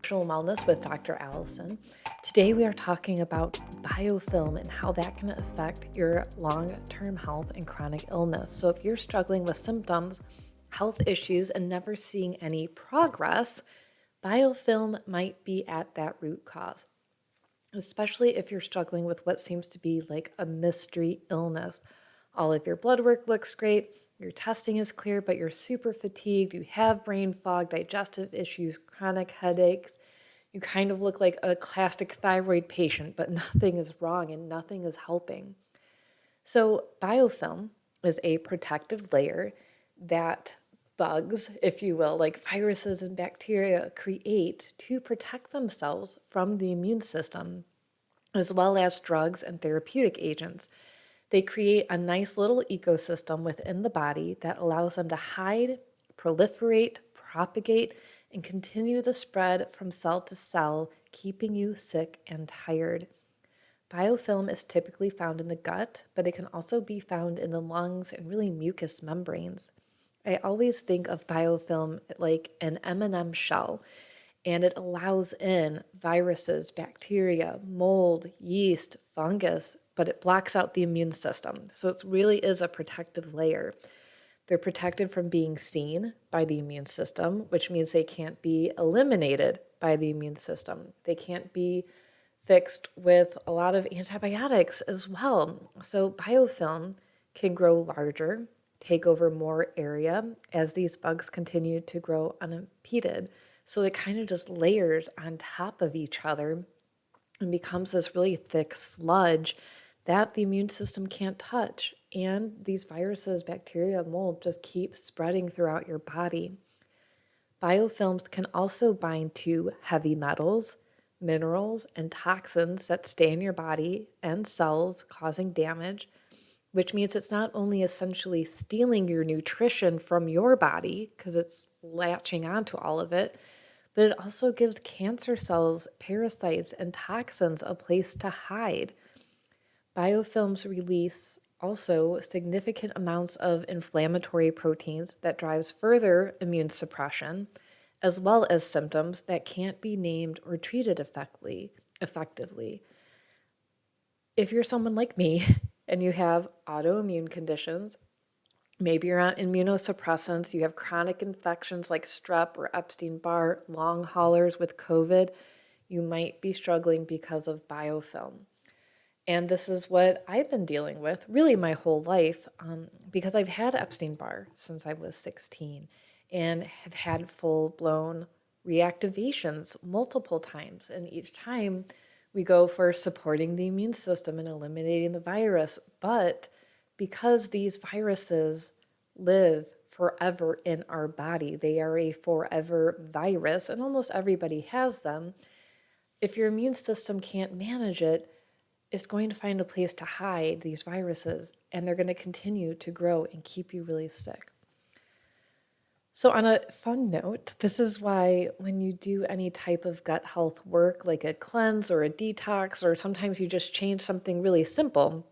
Functional Wellness with Dr. Allison. Today we are talking about biofilm and how that can affect your long-term health and chronic illness. So if you're struggling with symptoms, health issues, and never seeing any progress, biofilm might be at that root cause, especially if you're struggling with what seems to be like a mystery illness. All of your blood work looks great, your testing is clear, but you're super fatigued, you have brain fog, digestive issues, chronic headaches. You kind of look like a classic thyroid patient, but nothing is wrong and nothing is helping. So, biofilm is a protective layer that bugs, if you will, like viruses and bacteria, create to protect themselves from the immune system, as well as drugs and therapeutic agents. They create a nice little ecosystem within the body that allows them to hide, proliferate, propagate, and continue the spread from cell to cell, keeping you sick and tired. Biofilm is typically found in the gut, but it can also be found in the lungs and really mucous membranes. I always think of biofilm like an M&M shell, and it allows in viruses, bacteria, mold, yeast, fungus, but it blocks out the immune system. So it really is a protective layer. They're protected from being seen by the immune system, which means they can't be eliminated by the immune system. They can't be fixed with a lot of antibiotics as well. So biofilm can grow larger, take over more area as these bugs continue to grow unimpeded. So it kind of just layers on top of each other and becomes this really thick sludge that the immune system can't touch. And these viruses, bacteria, mold just keep spreading throughout your body. Biofilms can also bind to heavy metals, minerals, and toxins that stay in your body and cells, causing damage, which means it's not only essentially stealing your nutrition from your body because it's latching onto all of it, but it also gives cancer cells, parasites, and toxins a place to hide. Biofilms release also significant amounts of inflammatory proteins that drives further immune suppression, as well as symptoms that can't be named or treated effectively. If you're someone like me and you have autoimmune conditions, maybe you're on immunosuppressants, you have chronic infections like strep or Epstein-Barr, long haulers with COVID, you might be struggling because of biofilm. And this is what I've been dealing with really my whole life because I've had Epstein-Barr since I was 16 and have had full-blown reactivations multiple times. And each time we go for supporting the immune system and eliminating the virus. But because these viruses live forever in our body, they are a forever virus, and almost everybody has them. If your immune system can't manage it, it's going to find a place to hide these viruses, and they're going to continue to grow and keep you really sick. So on a fun note, this is why when you do any type of gut health work, like a cleanse or a detox, or sometimes you just change something really simple,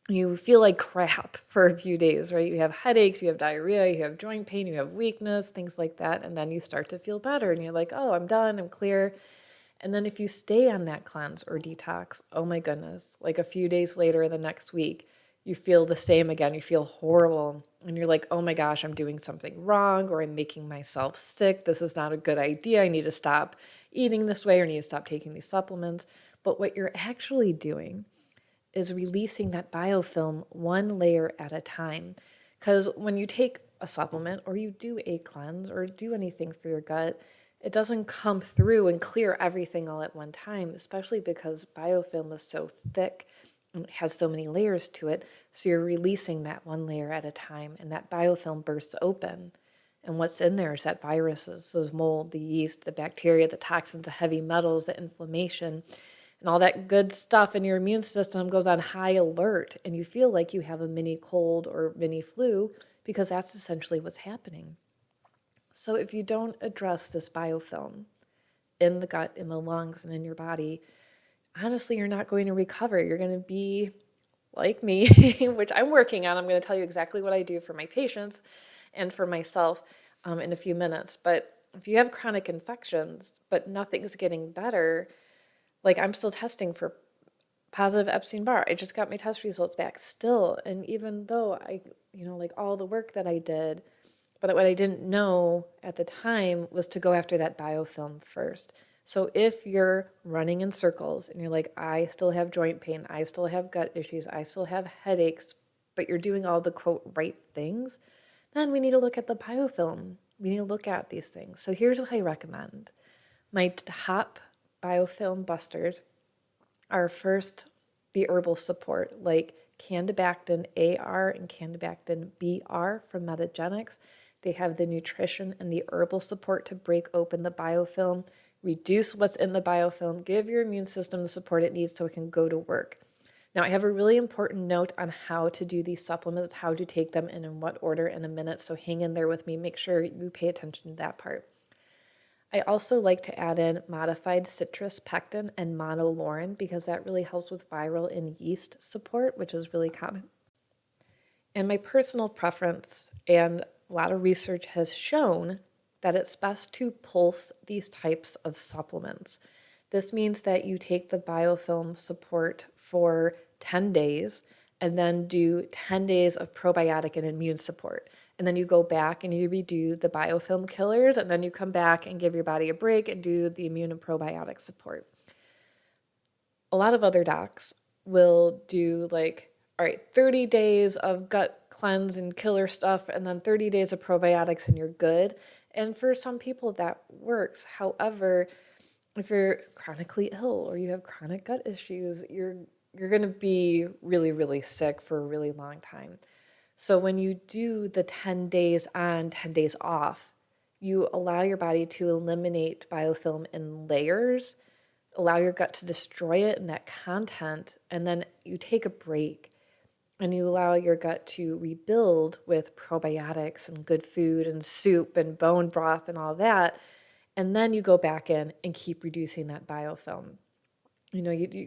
you feel like crap for a few days, right? You have headaches, you have diarrhea, you have joint pain, you have weakness, things like that. And then you start to feel better and you're like, oh, I'm done, I'm clear. And then if you stay on that cleanse or detox, oh my goodness, like a few days later, the next week, you feel the same again. You feel horrible. And you're like, oh my gosh, I'm doing something wrong, or I'm making myself sick. This is not a good idea. I need to stop eating this way or need to stop taking these supplements. But what you're actually doing is releasing that biofilm one layer at a time. Because when you take a supplement or you do a cleanse or do anything for your gut, it doesn't come through and clear everything all at one time, especially because biofilm is so thick and it has so many layers to it. So you're releasing that one layer at a time, and that biofilm bursts open. And what's in there is that viruses, those mold, the yeast, the bacteria, the toxins, the heavy metals, the inflammation, and all that good stuff in your immune system goes on high alert, and you feel like you have a mini cold or mini flu because that's essentially what's happening. So if you don't address this biofilm in the gut, in the lungs, and in your body, honestly, you're not going to recover. You're going to be like me, which I'm working on. I'm going to tell you exactly what I do for my patients and for myself in a few minutes. But if you have chronic infections, but nothing's getting better, like I'm still testing for positive Epstein-Barr. I just got my test results back still. And even though like all the work that I did, but what I didn't know at the time was to go after that biofilm first. So if you're running in circles and you're like, I still have joint pain, I still have gut issues, I still have headaches, but you're doing all the quote right things, then we need to look at the biofilm. We need to look at these things. So here's what I recommend. My top biofilm busters are first the herbal support, like Candibactin AR and Candibactin BR from Metagenics. They have the nutrition and the herbal support to break open the biofilm, reduce what's in the biofilm, give your immune system the support it needs so it can go to work. Now, I have a really important note on how to do these supplements, how to take them, and in what order in a minute, so hang in there with me. Make sure you pay attention to that part. I also like to add in modified citrus pectin and monolaurin because that really helps with viral and yeast support, which is really common. And my personal preference and a lot of research has shown that it's best to pulse these types of supplements. This means that you take the biofilm support for 10 days and then do 10 days of probiotic and immune support. And then you go back and you redo the biofilm killers, and then you come back and give your body a break and do the immune and probiotic support. A lot of other docs will do like, all right, 30 days of gut cleanse and killer stuff, and then 30 days of probiotics and you're good. And for some people that works. However, if you're chronically ill or you have chronic gut issues, you're going to be really, really sick for a really long time. So when you do the 10 days on, 10 days off, you allow your body to eliminate biofilm in layers, allow your gut to destroy it and that content, and then you take a break and you allow your gut to rebuild with probiotics and good food and soup and bone broth and all that. And then you go back in and keep reducing that biofilm.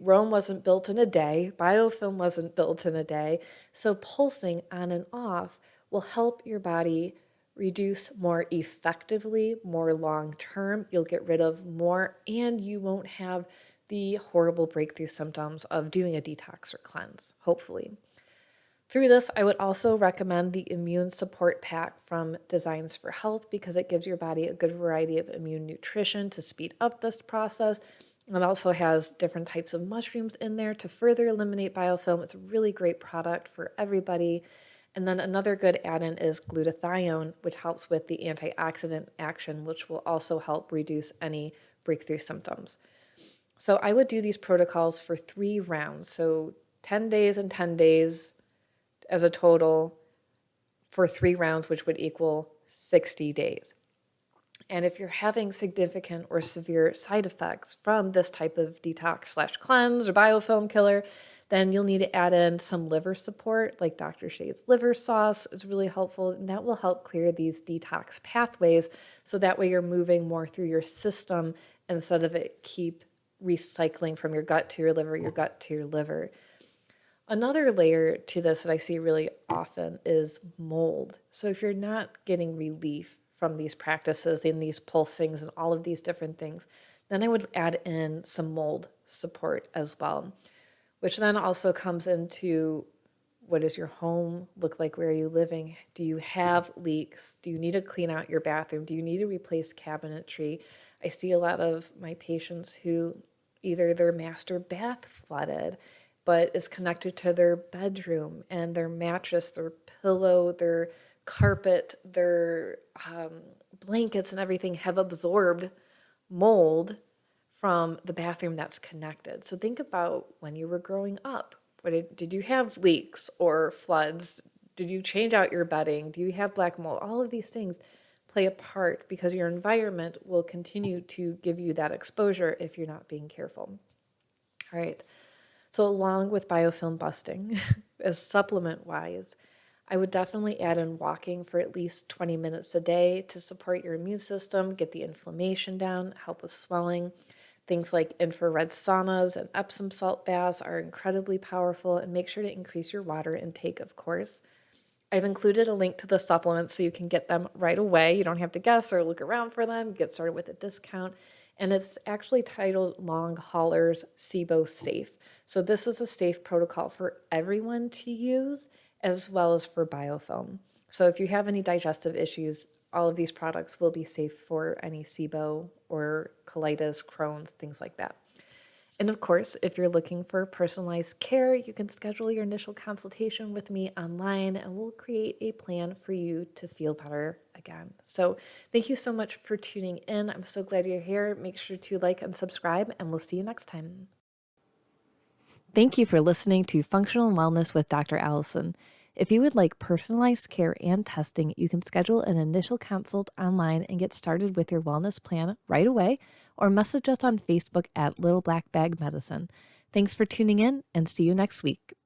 Rome wasn't built in a day. Biofilm wasn't built in a day. So pulsing on and off will help your body reduce more effectively, more long term. You'll get rid of more, and you won't have the horrible breakthrough symptoms of doing a detox or cleanse, hopefully. Through this, I would also recommend the immune support pack from Designs for Health because it gives your body a good variety of immune nutrition to speed up this process. It also has different types of mushrooms in there to further eliminate biofilm. It's a really great product for everybody. And then another good add-in is glutathione, which helps with the antioxidant action, which will also help reduce any breakthrough symptoms. So I would do these protocols for 3 rounds. So 10 days and 10 days as a total for 3 rounds, which would equal 60 days. And if you're having significant or severe side effects from this type of detox/cleanse or biofilm killer, then you'll need to add in some liver support, like Dr. Shade's liver sauce is really helpful, and that will help clear these detox pathways, so that way you're moving more through your system instead of it keep recycling from your gut to your liver, your gut to your liver. Another layer to this that I see really often is mold. So if you're not getting relief from these practices and these pulsings and all of these different things, then I would add in some mold support as well, which then also comes into what does your home look like? Where are you living? Do you have leaks? Do you need to clean out your bathroom? Do you need to replace cabinetry? I see a lot of my patients who either their master bath flooded, but is connected to their bedroom, and their mattress, their pillow, their carpet, their blankets and everything have absorbed mold from the bathroom that's connected. So think about when you were growing up. Did you have leaks or floods? Did you change out your bedding? Do you have black mold? All of these things play a part because your environment will continue to give you that exposure if you're not being careful. All right. So along with biofilm busting, as supplement-wise, I would definitely add in walking for at least 20 minutes a day to support your immune system, get the inflammation down, help with swelling. Things like infrared saunas and Epsom salt baths are incredibly powerful, and make sure to increase your water intake, of course. I've included a link to the supplements so you can get them right away. You don't have to guess or look around for them. Get started with a discount. And it's actually titled Long Haulers SIBO Safe. So this is a safe protocol for everyone to use as well as for biofilm. So if you have any digestive issues, all of these products will be safe for any SIBO or colitis, Crohn's, things like that. And of course, if you're looking for personalized care, you can schedule your initial consultation with me online and we'll create a plan for you to feel better again. So, thank you so much for tuning in. I'm so glad you're here. Make sure to like and subscribe, and we'll see you next time. Thank you for listening to Functional Wellness with Dr. Allison. If you would like personalized care and testing, you can schedule an initial consult online and get started with your wellness plan right away, or message us on Facebook at Little Black Bag Medicine. Thanks for tuning in and see you next week.